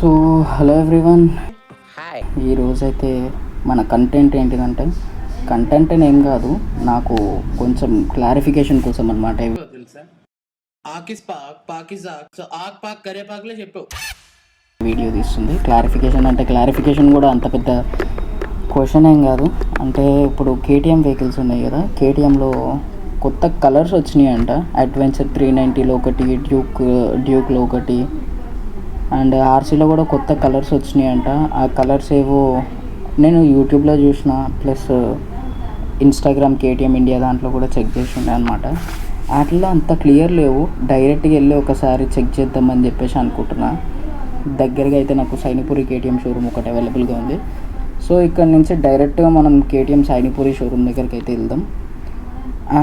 So hello everyone, ఈరోజైతే మన content ఏంటిదంటే, కంటెంట్ ఏం కాదు, నాకు కొంచెం క్లారిఫికేషన్ కోసం అనమాట తెలుసా ఆకిస్ పాక్ పాకిజాక్ సో ఆక్ పాక్ కరేపాకులే చెప్పు. వీడియో తీస్తుంది. క్లారిఫికేషన్ అంటే క్లారిఫికేషన్ కూడా అంత పెద్ద క్వశ్చన్ ఏం కాదు. అంటే ఇప్పుడు కేటీఎం వెహికల్స్ ఉన్నాయి కదా, కేటీఎంలో కొత్త కలర్స్ వచ్చినాయి అంట. అడ్వెంచర్ 390లో ఒకటి, డ్యూక్లో ఒకటి, అండ్ ఆర్సీలో కూడా కొత్త కలర్స్ వచ్చినాయంట. ఆ కలర్స్ ఏవో నేను యూట్యూబ్లో చూసిన, ప్లస్ ఇన్స్టాగ్రామ్ కేటీఎం ఇండియా దాంట్లో కూడా చెక్ చేసి ఉండే అనమాట. వాటిలో అంత క్లియర్ లేవు. డైరెక్ట్గా వెళ్ళి ఒకసారి చెక్ చేద్దామని చెప్పేసి అనుకుంటున్నా. దగ్గరగా అయితే నాకు సైనిపురి కేటీఎం షోరూమ్ ఒకటి అవైలబుల్గా ఉంది. సో ఇక్కడ నుంచి డైరెక్ట్గా మనం కేటీఎం సైనిపురి షోరూమ్ దగ్గరికి అయితే వెళ్దాం.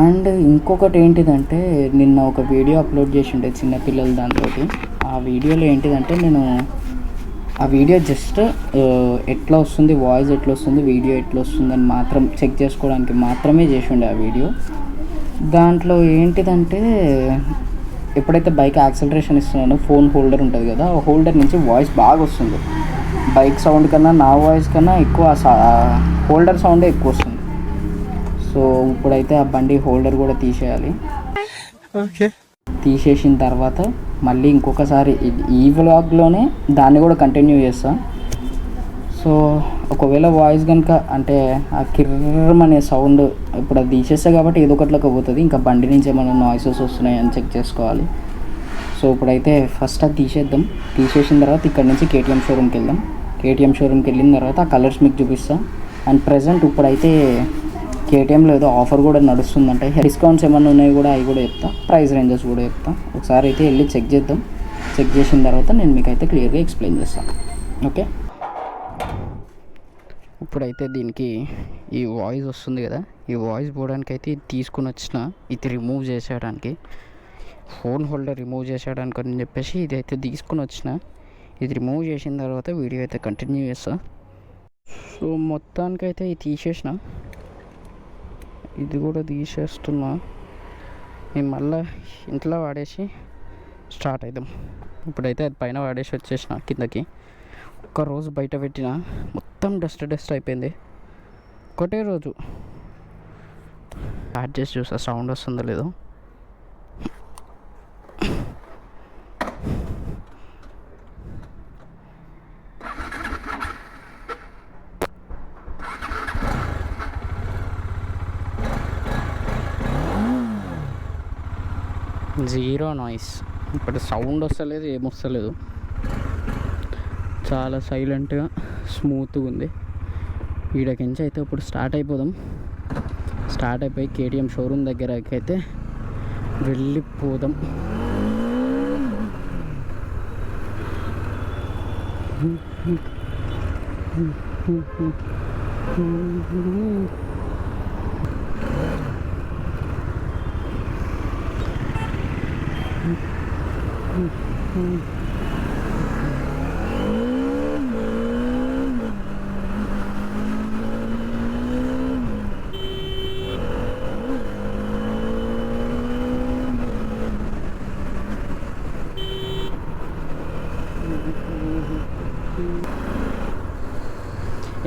అండ్ ఇంకొకటి ఏంటిదంటే, నిన్న ఒక వీడియో అప్లోడ్ చేసి ఉండే చిన్నపిల్లల దాంతో. ఆ వీడియోలో ఏంటిదంటే, నేను ఆ వీడియో జస్ట్ ఎట్లా వస్తుంది, వాయిస్ ఎట్లా వస్తుంది, వీడియో ఎట్లా వస్తుందని మాత్రం చెక్ చేసుకోవడానికి మాత్రమే చేసి ఉండే ఆ వీడియో. దాంట్లో ఏంటిదంటే, ఎప్పుడైతే బైక్ యాక్సలరేషన్ ఇస్తున్నానో ఫోన్ హోల్డర్ ఉంటుంది కదా, ఆ హోల్డర్ నుంచి వాయిస్ బాగా వస్తుంది. బైక్ సౌండ్ కన్నా నా వాయిస్ కన్నా ఎక్కువ హోల్డర్ సౌండే ఎక్కువ వస్తుంది. సో ఇప్పుడైతే ఆ బండి హోల్డర్ కూడా తీసేయాలి. తీసేసిన తర్వాత మళ్ళీ ఇంకొకసారి ఈ వ్లాగ్లోనే దాన్ని కూడా కంటిన్యూ చేస్తా. సో ఒకవేళ వాయిస్ కనుక అంటే ఆ కిర్రమనే సౌండ్ ఇప్పుడు అది తీసేస్తా కాబట్టి ఏదో ఒకటిలోకి పోతుంది. ఇంకా బండి నుంచి ఏమైనా నాయిసెస్ వస్తున్నాయని చెక్ చేసుకోవాలి. సో ఇప్పుడైతే ఫస్ట్ అది తీసేద్దాం. తీసేసిన తర్వాత ఇక్కడ నుంచి కేటీఎం షోరూమ్కి వెళ్దాం. కేటీఎం షోరూమ్కి వెళ్ళిన తర్వాత ఆ కలర్స్ మీకు చూపిస్తాం. అండ్ ప్రజెంట్ ఇప్పుడైతే కేటీఎంలో ఏదో ఆఫర్ కూడా నడుస్తుందంటే, డిస్కౌంట్స్ ఏమైనా ఉన్నాయి కూడా అవి కూడా చెప్తా, ప్రైస్ రేంజెస్ కూడా చెప్తా. ఒకసారి అయితే వెళ్ళి చెక్ చేద్దాం. చెక్ చేసిన తర్వాత నేను మీకు అయితే క్లియర్గా ఎక్స్ప్లెయిన్ చేస్తాను. ఓకే, ఇప్పుడైతే దీనికి ఈ వాయిస్ వస్తుంది కదా, ఈ వాయిస్ పోవడానికి అయితే ఇది తీసుకుని వచ్చిన, ఇది రిమూవ్ చేసేయడానికి, ఫోన్ హోల్డర్ రిమూవ్ చేసేయడానికి అని చెప్పేసి ఇది అయితే తీసుకుని వచ్చిన. ఇది రిమూవ్ చేసిన తర్వాత వీడియో అయితే కంటిన్యూ చేస్తా. సో మొత్తానికైతే ఇది తీసేసిన, ఇది కూడా తీసేస్తున్నా. నేను మళ్ళీ ఇంట్లో వాడేసి స్టార్ట్ అవుదాం. ఇప్పుడైతే అది పైన వాడేసి వచ్చేసిన కిందకి. ఒక్కరోజు బయట పెట్టిన మొత్తం డస్ట్ అయిపోయింది. ఒకటే రోజు యాడ్ చేసి చూసా సౌండ్ వస్తుందో లేదో. జీరో నాయిస్, ఇప్పుడు సౌండ్ వస్తలేదు, ఏమొస్తలేదు. చాలా సైలెంట్గా స్మూత్గా ఉంది. వీడకించి అయితే ఇప్పుడు స్టార్ట్ అయిపోదాం. స్టార్ట్ అయిపోయి కేటీఎం షోరూమ్ దగ్గరకి అయితే వెళ్ళిపోదాం.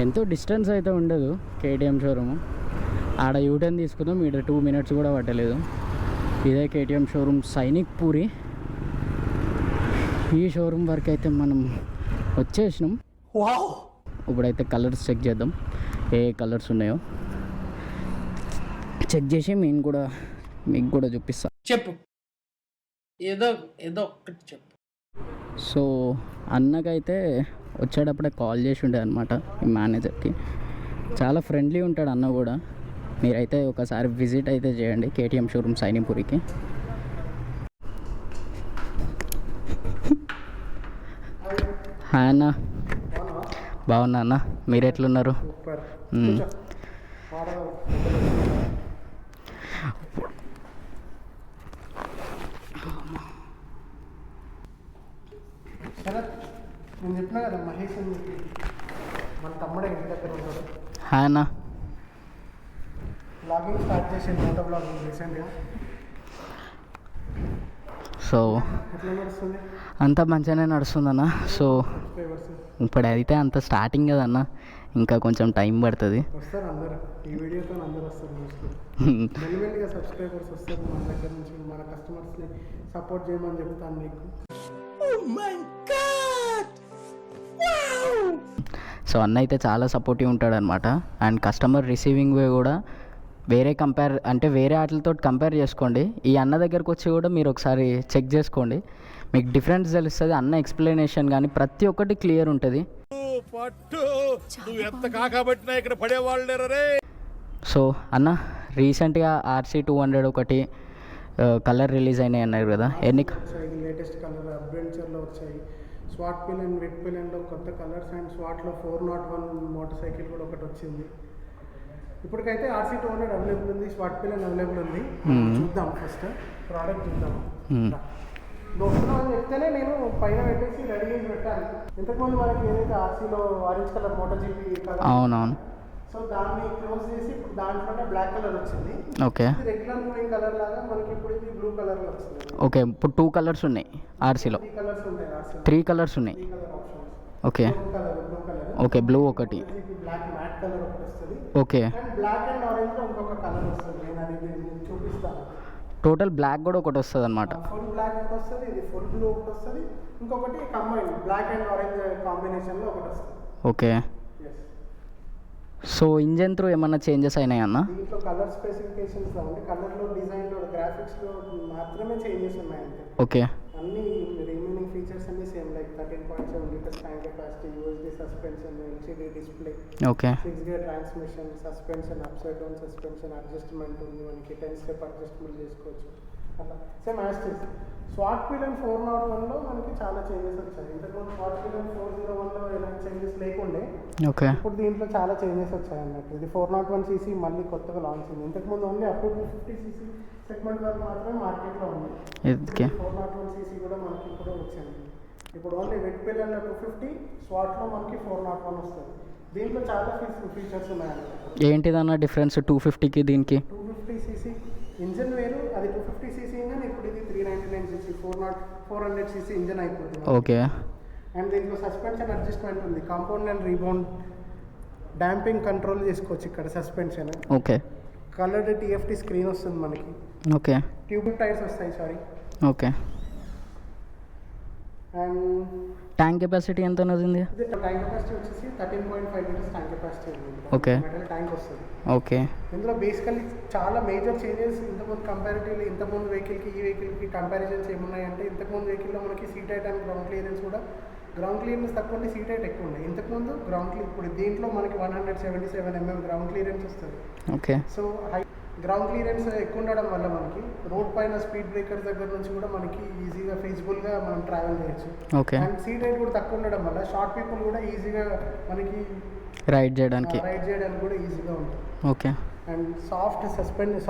ఎంతో డిస్టెన్స్ అయితే ఉండదు కేటీఎం షోరూము. ఆడ యూటర్న్ తీసుకుందాం, ఈడ 2 minutes కూడా పట్టలేదు. ఇదే కేటీఎం షోరూమ్ సైనిక్ పూరి. ఈ షోరూమ్ వరకు అయితే మనం వచ్చేసినాం. ఇప్పుడైతే కలర్స్ చెక్ చేద్దాం, ఏ కలర్స్ ఉన్నాయో చెక్ చేసి మీకు కూడా చూపిస్తా. చెప్పు, ఏదో ఏదో ఒక్కటి చెప్పు. సో అన్నకైతే వచ్చేటప్పుడే కాల్ చేసి ఉండే అనమాట ఈ మేనేజర్కి. చాలా ఫ్రెండ్లీ ఉంటాడు అన్న కూడా. మీరైతే ఒకసారి విజిట్ అయితే చేయండి కేటీఎం షోరూమ్ సైనిపురికి. హాయ్ అన్న, బాగున్నా అన్న, మీరు ఎట్లున్నారు? నేను చెప్పినా కదా మహేష్ మన తమ్ముడే ఇంటి దగ్గర ఉంటాడు. హాయ్ అన్న, బ్లాగింగ్ స్టార్ట్ చేసి మోటో బ్లాగింగ్ రీసెంట్గా. సో ఎట్లా నడుస్తుంది అంతా మంచిగానే నడుస్తుందన్న. సో సబ్స్క్రైబర్స్ ఇప్పుడు అయితే అంత స్టార్టింగ్ కదన్న, ఇంకా కొంచెం టైం పడుతుంది. వస్తారు అందరు, ఈ వీడియోతో అందరు వస్తారు మోస్ట్లీ. మెల్లిమెల్లిగా సబ్స్క్రైబర్స్ వస్తారు మన దగ్గర నుంచి. మన కస్టమర్స్ని సపోర్ట్ చేయమని చెప్తాను నీకు. సో అన్న అయితే చాలా సపోర్టివ్ ఉంటాడనమాట. అండ్ కస్టమర్ రిసీవింగ్ వే కూడా వేరే వేరే వాటితో కంపేర్ చేసుకోండి. ఈ అన్న దగ్గరకు వచ్చి కూడా మీరు ఒకసారి చెక్ చేసుకోండి, మీకు డిఫరెన్స్ తెలుస్తుంది. అన్న ఎక్స్ప్లెనేషన్ కానీ ప్రతి ఒక్కటి క్లియర్ ఉంటుంది. సో అన్న రీసెంట్గా RC200 ఒకటి కలర్ రిలీజ్ అయినాయి అన్నారు కదా, ఎన్ని లేటెస్ట్ కలర్ అడ్వెంచర్లో వచ్చాయి. స్వాట్ పిల్ అండ్ వెట్ పిల్లన్లో కొత్త కలర్స్ అండ్ స్వాట్లో 401 మోటార్ సైకిల్ కూడా ఒకటి వచ్చింది. ఇప్పటికైతే RC200 అవైలబుల్ ఉంది, స్వాట్ పిల్లన్ అవైలబుల్ ఉంది. చూద్దాం, ఫస్ట్ ప్రోడక్ట్ చూద్దాం. వస్తున్నాం అని చెప్తేనే నేను పైన పెట్టేసి రెడీ చేసి పెట్టాను. ఇంతకుముందు మనకి ఏదైతే RCలో orange colour motor GP colour, అవునవును. సో దాన్ని క్లోజ్ చేసి ఇప్పుడు దాంట్లోనే బ్లాక్ కలర్ వచ్చింది. ఓకే, రెగ్యులర్ మూవింగ్ కలర్ లాగా మనకి ఇప్పుడు ఇది బ్లూ కలర్లో వచ్చింది. ఓకే, ఇప్పుడు 2 కలర్స్ ఉన్నాయి RCలో. 3 కలర్స్ ఉంటాయి RCలో. 3 కలర్స్ ఉన్నాయి. 3 colour options. Okay blue colour, okay, blue ఒకటి, బ్లాక్ మ్యాట్ కలర్ ఒకటి వస్తుంది. Okay, and black and orange లో ఇంకొక కలర్ వస్తుంది. నేను అది మీకు చూపిస్తాను. టోటల్ బ్లాక్ కూడా ఒకటి వస్తుంది అనమాట. ఫుల్ బ్లాక్ ఒకటి వస్తుంది, ఇది ఫుల్ బ్లూ ఒకటి వస్తుంది, ఇంకొకటి కంబైన్ బ్లాక్ అండ్ ఆరెంజ్ కాంబినేషన్లో ఒకటి వస్తుంది. ఓకే, సో ఇంజన్ త్రూ ఏమన్నా చేంజెస్ అయినాయి అన్న? దీంట్లో కలర్ స్పెసిఫికేషన్స్ అంటే కలర్లో, డిజైన్లో, గ్రాఫిక్స్లో మాత్రమే చేంజెస్ ఉన్నాయంటే. ఓకే, అన్ని రిమైనింగ్ ఫీచర్స్ అన్ని same, like 13.7 litres tank capacity, USB suspension, LCD display, okay, 6 gear transmission, suspension upside down suspension, adjustment ఉంది మనకి, 10 స్టెప్ అడ్జస్ట్మెంట్ చేసుకోవచ్చు. అట్లా సేమ్ యాస్టిస్. స్వాట్ పిలన్ 401లో మనకి చాలా చేంజెస్ వచ్చాయి. ఇంతకుముందు స్వాట్ పిలన్ 401లో ఎలాంటి చేంజెస్ లేకుండే, ఓకే, ఇప్పుడు దీంట్లో చాలా చేంజెస్ వచ్చాయి అన్నట్టు. ఇది 401cc మళ్ళీ కొత్తగా లాంచ్ అయింది. ఇంతకుముందు only up to 250cc segment వరకు మాత్రమే మార్కెట్లో ఉంది. 401cc కూడా మనకి ఇప్పుడు వచ్చింది. ఇప్పుడు ఓన్లీ వెట్ పిల్లర్లో 250, స్వాట్లో మనకి 401 వస్తుంది. దీంట్లో చాలా ఫీచర్స్ ఉన్నాయన్నమాట. ఏంటిదన్న డిఫరెన్స్ 250కి దీనికి? 250cc ఇంజన్ వేరు, అది 250cc ఇంజన్. ఇప్పుడు ఇది 399cc 400cc ఇంజన్ అయిపోతుంది. ఓకే, అండ్ దీంట్లో సస్పెన్షన్ అడ్జస్ట్మెంట్ ఉంది, compound and rebound damping control చేసుకోవచ్చు ఇక్కడ suspension. Okay, coloured TFT screen వస్తుంది మనకి. ఓకే, ట్యూబ్ టైర్స్ వస్తాయి, sorry. Okay, and tank capacity ఎంత ఉన్నది? ఇది ట్యాంక్ కెపాసిటీ వచ్చేసి 13.5 లీటర్స్ ట్యాంక్ కెపాసిటీ ఉంది. ఓకే, మెటల్ ట్యాంక్ వస్తుంది. ఓకే, ఇందులో బేసికల్లీ చాలా మేజర్ చేంజెస్ ఇంతకుముందు కంపారిటివ్లీ, ఇంతకుముందు వెహికల్కి ఈ వెహికల్కి కంపారిజన్స్ ఏమున్నాయంటే, ఇంతకుముందు వెహికల్లో మనకి seat height and ground clearance కూడా, గ్రౌండ్ క్లియరెన్స్ తక్కువ ఉంటే సీట్ హైట్ ఎక్కువ ఉండే. ఇంతకుముందు ఇప్పుడు దీంట్లో మనకి 177 mm గ్రౌండ్ క్లియరెన్స్ వస్తుంది. ఓకే, సో గ్రౌండ్ క్లియరెన్స్ ఎక్కువ ఉండడం వల్ల మనకి రోడ్ పైన స్పీడ్ బ్రేకర్స్ దగ్గర నుంచి కూడా మనకి ఈజీగా ఫీజిబుల్గా మనం ట్రావెల్ చేయొచ్చు. ఓకే, అండ్ సీట్ హైట్ కూడా తక్కువ ఉండడం వల్ల షార్ట్ పీపుల్ కూడా ఈజీగా మనకి రైడ్ చేయడానికి కూడా ఈజీగా ఉంటుంది. ఓకే, అండ్ సాఫ్ట్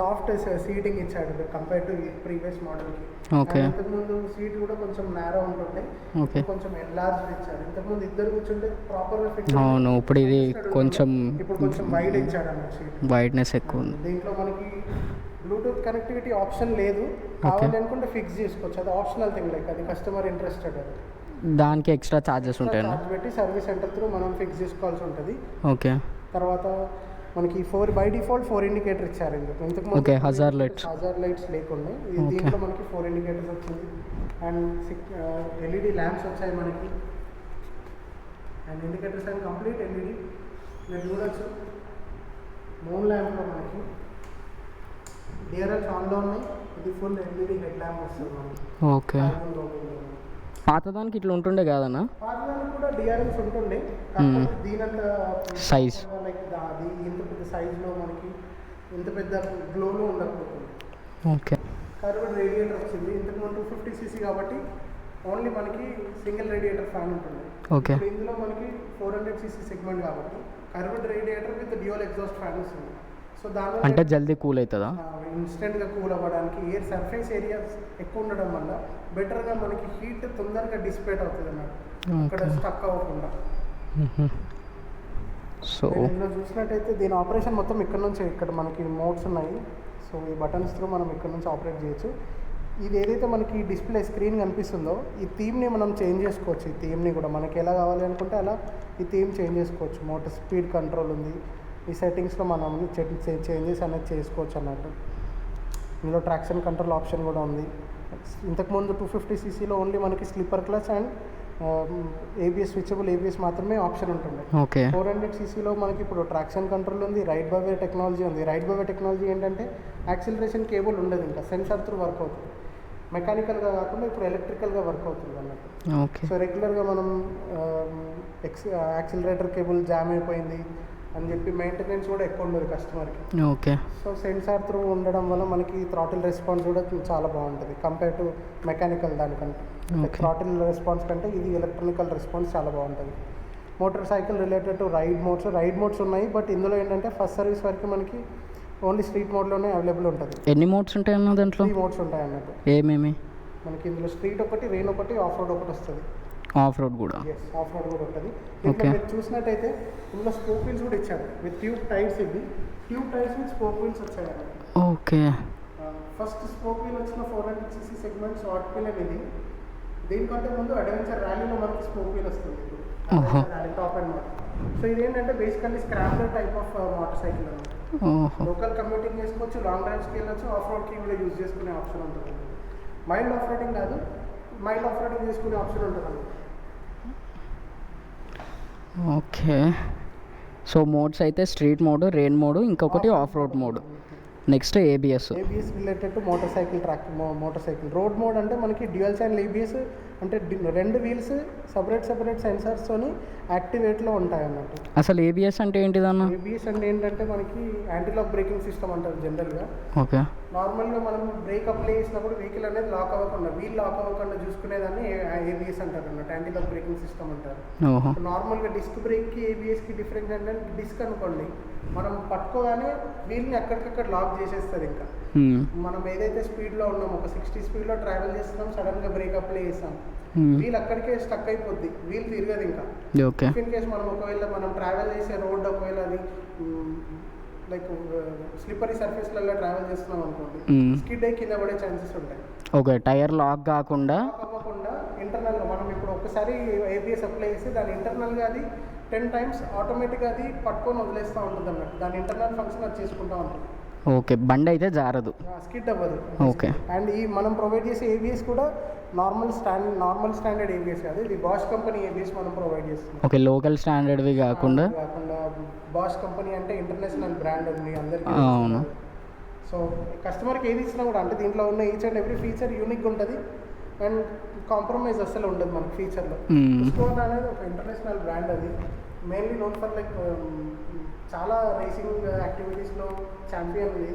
సీటింగ్ ఇచ్చాడు కంపేర్ టు ప్రీవియస్ మోడల్కి. ఓకే, ఇంతకుముందు సీట్ కూడా కొంచెం నేరో ఉంటుండే, ఓకే, కొంచెం ఎన్లార్జ్ ఇచ్చాడు. ఇంతకుముందు ఇద్దరు కూర్చుంటే ప్రాపర్గా ఫిట్. అవును, ఇప్పుడు ఇది కొంచెం ఇప్పుడు కొంచెం వైడ్ ఇచ్చాడు అన్నమాట సీట్, వైడ్నెస్ ఎక్కువ ఉంది. దీంట్లో మనకి బ్లూటూత్ కనెక్టివిటీ ఆప్షన్ లేదు, కావాలి అనుకుంటే ఫిక్స్ చేసుకోవచ్చు. అది ఆప్షనల్ థింగ్, లైక్ అది కస్టమర్ ఇంట్రెస్టెడ్. అది దానికి ఎక్స్ట్రా ఛార్జెస్ ఉంటాయి, చార్జ్ పెట్టి సర్వీస్ సెంటర్ త్రూ మనం ఫిక్స్ చేసుకోవాల్సి ఉంటుంది. ఓకే, తర్వాత మనకి 4 బై డిఫాల్ట్ 4 ఇండికేటర్ ఇచ్చారు. ఇంతకు ఓకే, హజార్ లైట్స్ లేకుండా దీంట్లో మనకి 4 ఇండికేటర్స్ వచ్చింది. అండ్ 6 LED ల్యాంప్స్ వచ్చాయి మనకి. And indicators and complete LED మీరు చూడొచ్చు. మూన్ ల్యాంప్లో మనకి DRLs ఆన్లో ఉన్నాయి. ఇది ఫుల్ LED హెడ్ ల్యాంప్ వస్తుంది మనకి. ఓకే, పాతదానికి ఇట్లా ఉంటుండే కాదన్నా? పాతదానికి కూడా DRLs ఉంటుండే, దీనంత సైజ్, లైక్ అది ఇంత పెద్ద సైజ్లో మనకి ఇంత పెద్ద గ్లోలో ఉండకపోతుంది. ఓకే, కర్వ్డ్ రేడియేటర్ వచ్చింది. ఇంతకుముందు 250cc కాబట్టి ఓన్లీ మనకి సింగిల్ రేడియేటర్ ఫ్యాన్ ఉంటుంది. ఓకే, ఇందులో మనకి 400cc సెగ్మెంట్ కాబట్టి curved radiator with dual exhaust fan వస్తుంది. సో దాని అంటే జల్దీ కూల్ అవుతుందా? ఇన్స్టెంట్గా కూల్ అవ్వడానికి ఎయిర్ సర్ఫేస్ ఏరియా ఎక్కువ ఉండడం వల్ల బెటర్గా మనకి హీట్ తొందరగా డిసిపేట్ అవుతుంది అన్నమాట, అక్కడ స్టక్ అవ్వకుండా. సో ఇందులో చూసినట్టయితే దీని ఆపరేషన్ మొత్తం ఇక్కడ నుంచి, ఇక్కడ మనకి మోడ్స్ ఉన్నాయి. సో ఈ బటన్స్ త్రూ మనం ఇక్కడ నుంచి ఆపరేట్ చేయొచ్చు. ఇది ఏదైతే మనకి డిస్ప్లే స్క్రీన్ కనిపిస్తుందో ఈ థీమ్ని మనం చేంజ్ చేసుకోవచ్చు. ఈ థీమ్ని కూడా మనకి ఎలా కావాలి అనుకుంటే అలా ఈ థీమ్ చేంజ్ చేసుకోవచ్చు. మోటార్ స్పీడ్ కంట్రోల్ ఉంది. ఈ సెట్టింగ్స్లో మనం చేంజెస్ అనేది చేసుకోవచ్చు అన్నట్టు. ఇందులో ట్రాక్షన్ కంట్రోల్ ఆప్షన్ కూడా ఉంది. ఇంతకుముందు 250cc ఓన్లీ మనకి sleeper clutch and ABS switchable ABS మాత్రమే ఆప్షన్ ఉంటుండే. ఓకే. 400cc మనకి ఇప్పుడు ట్రాక్షన్ కంట్రోల్ ఉంది, రైడ్ బై వే టెక్నాలజీ ఉంది. రైడ్ బై వే టెక్నాలజీ ఏంటంటే యాక్సిలరేషన్ కేబుల్ ఉండదు, ఇంకా సెన్సార్ త్రూ వర్క్ అవుతుంది. మెకానికల్గా కాకుండా ఇప్పుడు ఎలక్ట్రికల్గా వర్క్ అవుతుంది అన్నట్టు. ఓకే. సో రెగ్యులర్గా మనం యాక్సిలరేటర్ కేబుల్ జామ్ అయిపోయింది అని చెప్పి మెయింటెనెన్స్ కూడా ఎక్కువ ఉండదు కస్టమర్కి. ఓకే. సో సెన్సార్ త్రూ ఉండడం వల్ల మనకి థ్రాటిల్ రెస్పాన్స్ కూడా చాలా బాగుంటుంది కంపేర్ టు మెకానికల్ దానికంటే. థ్రాటిల్ రెస్పాన్స్ కంటే ఇది ఎలక్ట్రానికల్ రెస్పాన్స్ చాలా బాగుంటుంది. Motorcycle related to ride modes ఉన్నాయి. బట్ ఇందులో ఏంటంటే ఫస్ట్ సర్వీస్ వరకు మనకి ఓన్లీ స్ట్రీట్ మోడ్లోనే అవైలబుల్ ఉంటుంది. ఎన్ని మోడ్స్ ఉంటాయి అన్న దాంట్లో? 3 మోడ్స్ ఉంటాయి అన్నట్టు. ఏమేమి? మనకి ఇందులో స్ట్రీట్ ఒకటి, రెయిన్ ఒకటి, ఆఫ్ రోడ్ ఒకటి వస్తుంది. ఆఫ్ రోడ్ కూడా? ఎస్, ఆఫ్ రోడ్ కూడా ఉంటుంది. ఇంకా మీరు చూసినట్టయితే ఇందులో స్పోక్ వీల్స్ కూడా ఇచ్చాడు విత్ ట్యూబ్ టైర్స్. ఇది tube tyres with spoke wheels వచ్చాయి. ఓకే. ఫస్ట్ స్పోక్ వీల్ వచ్చిన 400cc సెగ్మెంట్ షార్ట్ వీల్ ఇది. దీనికంటే ముందు అడ్వెంచర్ ర్యాలీలో మనకి స్పోక్ వీల్ వస్తుంది ఇప్పుడు, rally top and model. So ఇదేంటంటే basically scrambler type of motorcycle అన్నమాట. లోకల్ కమ్యూటింగ్ చేసుకోవచ్చు, లాంగ్ డ్రైవ్స్కి వెళ్ళొచ్చు, ఆఫ్ రోడ్కి కూడా యూజ్ చేసుకునే ఆప్షన్ ఉంటుంది. మైల్డ్ ఆఫ్ రోడింగ్ కాదు, మైల్డ్ ఆఫ్ రోడింగ్ చేసుకునే ఆప్షన్ ఉంటుంది. ఓకే. సో మోడ్స్ అయితే స్ట్రీట్ మోడ్, రెయిన్ మోడ్, ఇంకొకటి off road mode, next ABS related to motorcycle. Road mode అంటే మనకి డ్యూయల్ ఛానల్ ఏబిఎస్ అంటే 2 వీల్స్ సెపరేట్ సెన్సార్స్తోని యాక్టివేట్లో ఉంటాయి అన్నట్టు. అసలు ఏబిఎస్ అంటే ఏంటిదన్న? ఏబిఎస్ అంటే ఏంటంటే మనకి యాంటీలాక్ బ్రేకింగ్ సిస్టమ్ అంటారు జనరల్గా. ఓకే. నార్మల్గా మనం బ్రేక్ అప్లై చేసినప్పుడు వెహికల్ అనేది లాక్ అవ్వకుండా, వీల్ లాక్ అవ్వకుండా చూసుకునేదాన్ని ఏబిఎస్ అంటారు అన్నట్టు, యాంటీలాక్ బ్రేకింగ్ సిస్టమ్ అంటారు. నార్మల్గా డిస్క్ బ్రేక్కి ఏబిఎస్కి డిఫరెన్స్ ఏంటంటే డిస్క్ అనుకోండి, మనం పట్టుకోగానే వీల్ని అక్కడికక్కడ లాక్ చేసేస్తుంది. ఇంకా మనం ఏదైతే స్పీడ్లో ఉన్నాం, ఒక 60 స్పీడ్లో ట్రావెల్ చేస్తున్నాం, సడన్గా బ్రేక్ అప్లై చేస్తాం, వీల్ అక్కడికే స్టక్ అయిపోద్ది, వీల్ తిరగదు ఇంకా. ఇన్ కేస్ మనం ట్రావెల్ చేసే రోడ్ ఒకవేళ అది లైక్ స్లిప్పరీ సర్ఫేస్లలో ట్రావెల్ చేస్తున్నాం అనుకోండి, స్కిడ్ అయ్యి కింద పడే ఛాన్సెస్ ఉంటాయి. ఓకే. టైర్ లాక్ కాకుండా ఇంటర్నల్గా మనం ఇప్పుడు ఒక్కసారి ఏబిఎస్ అప్లై చేసి దాని ఇంటర్నల్గా అది 10 times ఆటోమేటిక్గా అది పట్టుకొని వదిలేస్తూ ఉంటుంది అన్నట్టు. దాని ఇంటర్నల్ ఫంక్షన్ అది చేసుకుంటూ ఉంటుంది. ఓకే. బండి అయితే జారదు, స్కిడ్ అవ్వదు. ఓకే. అండ్ ఈ మనం ప్రొవైడ్ చేసే ఏబిఎస్ కూడా నార్మల్ స్టాండర్డ్ ఏబిఎస్ కాదు, ఇది బాష్ కంపెనీ ఏబిఎస్ మనం ప్రొవైడ్ చేస్తున్నాం. ఓకే. లోకల్ స్టాండర్డ్వి కాకుండా బాష్ కంపెనీ అంటే ఇంటర్నేషనల్ బ్రాండ్ ఉంది అందరికీ. అవును. సో కస్టమర్కి ఏది ఇచ్చినా కూడా అంటే దీంట్లో ఉన్న each and every feature unique ఉంటుంది అండ్ కాంప్రమైజ్ అస్సలు ఉండదు మనకి ఫీచర్లో. స్కోర్ అనేది ఒక ఇంటర్నేషనల్ బ్రాండ్, అది మెయిన్లీ నోన్ ఫర్ లైక్ చాలా రేసింగ్ యాక్టివిటీస్లో ఛాంపియన్. ఇది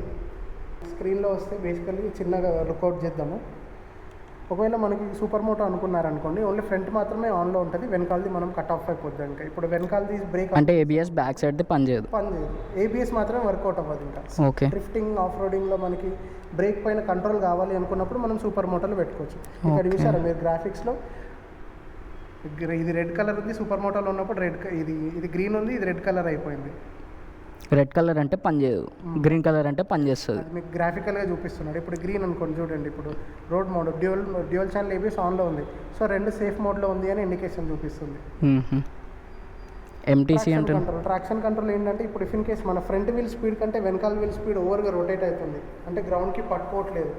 స్క్రీన్లో వస్తే బేసికల్లీ చిన్నగా లుక్అవుట్ చేద్దాము. ఒకవేళ మనకి సూపర్ మోటో అనుకున్నారనుకోండి, ఓన్లీ ఫ్రంట్ మాత్రమే ఆన్లో ఉంటుంది, వెనకాలది మనం కట్ ఆఫ్ అయిపోద్ది. ఇంకా ఇప్పుడు వెనకాలది బ్రేక్ అంటే ఏబిఎస్ బ్యాక్ సైడ్ది పనిచేయదు, ఏబిఎస్ మాత్రమే వర్కౌట్ అవ్వదు ఇంకా. ఓకే. డ్రిఫ్టింగ్ ఆఫ్ రోడింగ్లో మనకి బ్రేక్ పైన కంట్రోల్ కావాలి అనుకున్నప్పుడు మనం సూపర్ మోటోలో పెట్టుకోవచ్చు. ఇక్కడ చూసారా మీరు గ్రాఫిక్స్లో, ఇది రెడ్ కలర్ ఉంది, సూపర్ మోటోలో ఉన్నప్పుడు ఇది గ్రీన్ ఉంది, ఇది రెడ్ కలర్ అయిపోయింది. రెడ్ కలర్ అంటే పనిచేయదు, గ్రీన్ కలర్ అంటే పనిచేస్తుంది. మీకు గ్రాఫికల్గా చూపిస్తున్నాడు. ఇప్పుడు గ్రీన్ అనుకోండి, చూడండి ఇప్పుడు road mode dual channel ABS ఆన్లో ఉంది, సో 2 సేఫ్ మోడ్లో ఉంది అని ఇండికేషన్ చూపిస్తుంది. ఎంటీసీ అంటే ట్రాక్షన్ కంట్రోల్ ఏంటంటే ఇప్పుడు ఇఫ్ ఇన్ కేస్ మన ఫ్రంట్ వీల్ స్పీడ్ కంటే వెనకాల వీల్ స్పీడ్ ఓవర్గా రొటేట్ అవుతుంది అంటే గ్రౌండ్కి పట్టుకోవట్లేదు.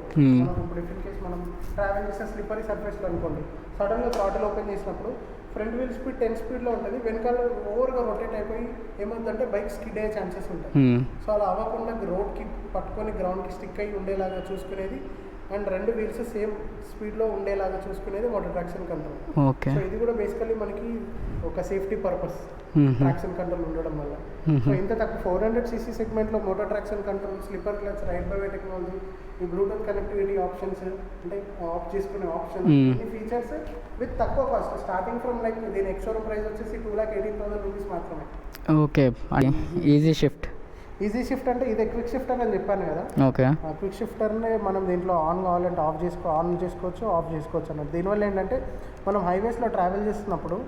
ఇప్పుడు ఇఫ్ ఇన్ కేస్ మనం ట్రావెల్ చేసే స్లిప్పరీ సర్ఫేస్లో అనుకోండి, సడన్గా థ్రాటిల్ ఓపెన్ చేసినప్పుడు ఫ్రంట్ వీల్ స్పీడ్ 10 స్పీడ్లో ఉంటుంది, వెనకాల ఓవర్గా రొటేట్ అయిపోయి ఏమవుతుందంటే బైక్ స్కిడ్ అయ్యే ఛాన్సెస్ ఉంటాయి. సో అలా అవ్వకుండా రోడ్కి పట్టుకొని గ్రౌండ్కి స్టిక్ అయ్యి ఉండేలాగా చూసుకునేది అండ్ 2 వీల్స్ సేమ్ స్పీడ్లో ఉండేలాగా చూసుకునేది motor traction control. Okay. So ఇది కూడా బేసికల్లీ మనకి ఒక సేఫ్టీ పర్పస్ ట్రాక్షన్ కంట్రోల్ ఉండడం వల్ల. సో ఇంత తక్కువ 400cc సెగ్మెంట్లో motor traction control, slipper clutch, ride by wire technology, ఈ బ్లూటూత్ కనెక్టివిటీ ఆప్షన్స్ అంటే ఆఫ్ చేసుకునే ఆప్షన్, ఈ ఫీచర్స్ విత్ తక్కువ కాస్ట్ స్టార్టింగ్ ఫ్రమ్ లైక్ దీని ఎక్స్షోరూమ్ ప్రైస్ వచ్చేసి 2,18,000 రూపీస్ మాత్రమే. ఓకే. ఈజీ షిఫ్ట్ అంటే ఇది క్విక్ షిఫ్టర్ అని చెప్పాను కదా. ఓకే. క్విక్ షిఫ్టర్ని మనం దీంట్లో ఆన్ కావాలంటే ఆన్ చేసుకోవచ్చు, ఆఫ్ చేసుకోవచ్చు అన్నట్టు. దీనివల్ల ఏంటంటే మనం హైవేస్లో ట్రావెల్ చేస్తున్నప్పుడు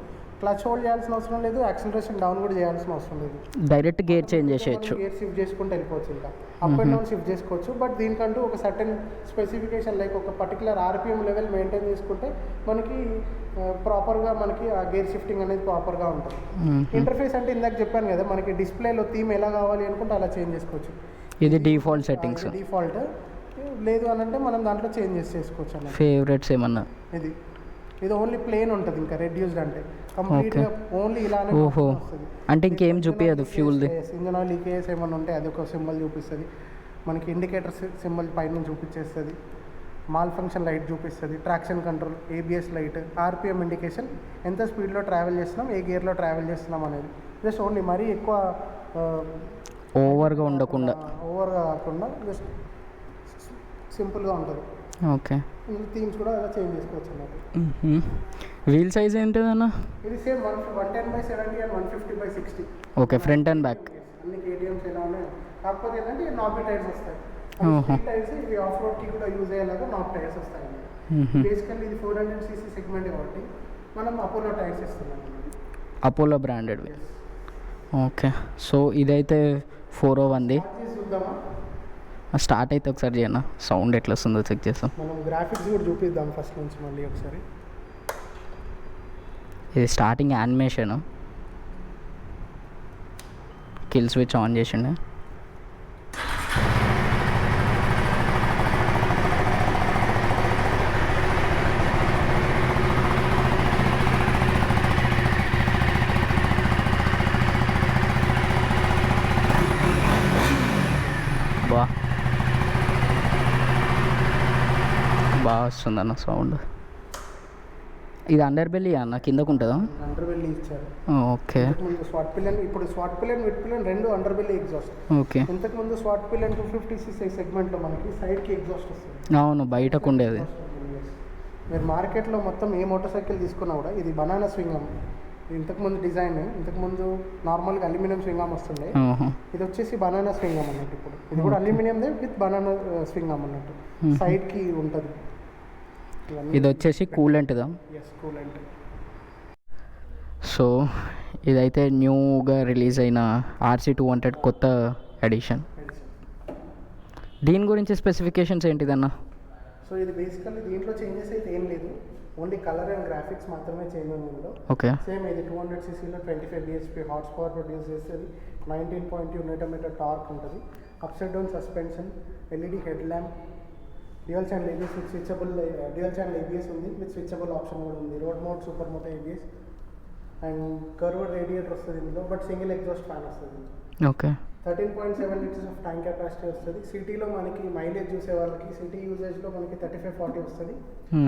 క్లచ్ హోల్డ్ చేయాల్సిన అవసరం లేదు, యాక్సిలరేషన్ డౌన్ కూడా చేయాల్సిన అవసరం లేదు. డైరెక్ట్ గేర్ చేంజ్ చేసేయచ్చు. గేర్ షిఫ్ట్ చేసుకుంటూ వెళ్ళిపోవచ్చు, ఇంకా అప్ అండ్ డౌన్ షిఫ్ట్ చేసుకోవచ్చు. బట్ దీనికంటూ ఒక సర్టెన్ స్పెసిఫికేషన్ లైక్ ఒక పర్టికులర్ ఆర్పిఎం లెవెల్ మెయింటైన్ చేసుకుంటే మనకి ప్రాపర్గా మనకి ఆ గేర్ షిఫ్టింగ్ అనేది ప్రాపర్గా ఉంటుంది. ఇంటర్ఫేస్ అంటే ఇందాక చెప్పాను కదా, మనకి డిస్ప్లేలో థీమ్ ఎలా కావాలి అనుకుంటే అలా చేంజ్ చేసుకోవచ్చు. ఇది డిఫాల్ట్ సెట్టింగ్స్. డిఫాల్ట్ లేదు అని అంటే మనం దాంట్లో చేంజెస్ చేసుకోవచ్చు అన్నమాట. ఫేవరెట్స్ ఏమన్నా ఇది ఓన్లీ ప్లేన్ ఉంటుంది, ఇంకా రెడ్యూస్డ్ అంటే కంప్లీట్గా ఓన్లీ ఇలానే వస్తుంది. అంటే ఇంకేం చూపించదు ఫ్యూల్ది. ఇంజన్ ఆయిల్ లీకేజ్ ఏమైనా ఉంటే అది ఒక సింబల్ చూపిస్తుంది మనకి, ఇండికేటర్ సింబల్ పైన చూపించేస్తుంది, మాల్ ఫంక్షన్ లైట్ చూపిస్తుంది, traction control, ABS light, RPM indication, ఎంత స్పీడ్లో ట్రావెల్ చేస్తున్నాం, ఏ గేర్లో ట్రావెల్ చేస్తున్నాం అనేది. జస్ట్ ఓన్లీ మరీ ఎక్కువ ఓవర్గా ఉండకుండా, ఓవర్గా కాకుండా జస్ట్ సింపుల్గా ఉంటుంది. ఓకే. థీమ్స్ కూడా అలా చేంజ్ చేసుకోవచ్చు అన్నమాట. వీల్ సైజ్ ఏంటిదన్న? ఇది same 110/70 and 150/60. Okay, front and back అన్ని కేటీఎంస్ ఎలా ఉన్నాయి. కాకపోతే ఏంటంటే నాబీ టైర్స్ వస్తాయి. టైర్స్ ఇవి ఆఫ్ రోడ్కి కూడా యూజ్ అయ్యేలాగా నాబ్ టైర్స్ వస్తాయి. బేసికల్లీ ఇది 400cc సెగ్మెంట్ కాబట్టి మనం అపోలో టైర్స్ ఇస్తున్నాం. అపోలో బ్రాండెడ్వి. ఓకే. సో ఇదైతే 401ది. చూద్దామా? స్టార్ట్ అయితే ఒకసారి చేయనా, సౌండ్ ఎట్లా వస్తుందో చెక్ చేస్తాం. మనం గ్రాఫిక్స్ కూడా చూపిద్దాం ఫస్ట్ నుంచి మళ్ళీ ఒకసారి. ఇది starting animation, kill switch on చేసిండే. బాగా వస్తుందన్న సౌండ్. ఇది అండర్ బెల్లీ అన్న, కిందకు ఉంటుందా? అండర్ బెల్లీ ఇచ్చారు. ఓకే. ముందు స్వాట్ పిల్లన్, ఇప్పుడు స్వాట్ పిల్లన్ విత్ పిల్లన్ రెండు అండర్ బెల్లీ ఎగ్జాస్ట్. ఓకే. ఇంతకుముందు స్వాట్ పిల్లన్ 250cc సెగ్మెంట్లో మనకి సైడ్కి ఎగ్జాస్ట్ వస్తుంది. అవును, బయటకు ఉండేది. మీరు మార్కెట్లో మొత్తం ఏ మోటార్ సైకిల్ తీసుకున్నా కూడా ఇది బనానా స్వింగ్ ఆర్మ్. ఇంతకుముందు డిజైన్, ఇంతకుముందు నార్మల్గా అల్యూమినియం స్వింగ్ ఆర్మ్ వస్తుండే, ఇది వచ్చేసి బనానా స్వింగ్ ఆర్మ్ అన్నట్టు. ఇప్పుడు ఇది కూడా అల్యూమినియందే విత్ బనానా స్వింగ్ ఆర్మ్ అన్నట్టు, సైడ్కి ఉంటుంది. ఇది వచ్చేసి కూలెంట్దా? Yes, coolant. సో ఇదైతే న్యూగా రిలీజ్ అయిన RC200 కొత్త ఎడిషన్. దీని గురించి స్పెసిఫికేషన్స్ ఏంటిదన్న? సో ఇది బేసికల్లీ దీంట్లో చేంజెస్ అయితే ఏం లేదు, ఓన్లీ కలర్ అండ్ గ్రాఫిక్స్ మాత్రమే చేంజ్ ఉంది ఇందులో. ఓకే. సేమ్ ఇది 200cc 25 bhp horse power produce చేస్తుంది, 19.2 Nm టార్క్ ఉంటుంది, upside down suspension, LED head lamp, dual channel ABS with switchable, dual channel ABS ఉంది విత్ స్విచబుల్ ఆప్షన్ కూడా ఉంది, road mode, super moto ABS and curved radiator వస్తుంది ఇందులో, but single exhaust fan వస్తుంది. Okay. 13.7 liters of tank capacity వస్తుంది. సిటీలో మనకి mileage చూసే వాళ్ళకి సిటీ యూజేజ్లో మనకి 35-40 వస్తుంది.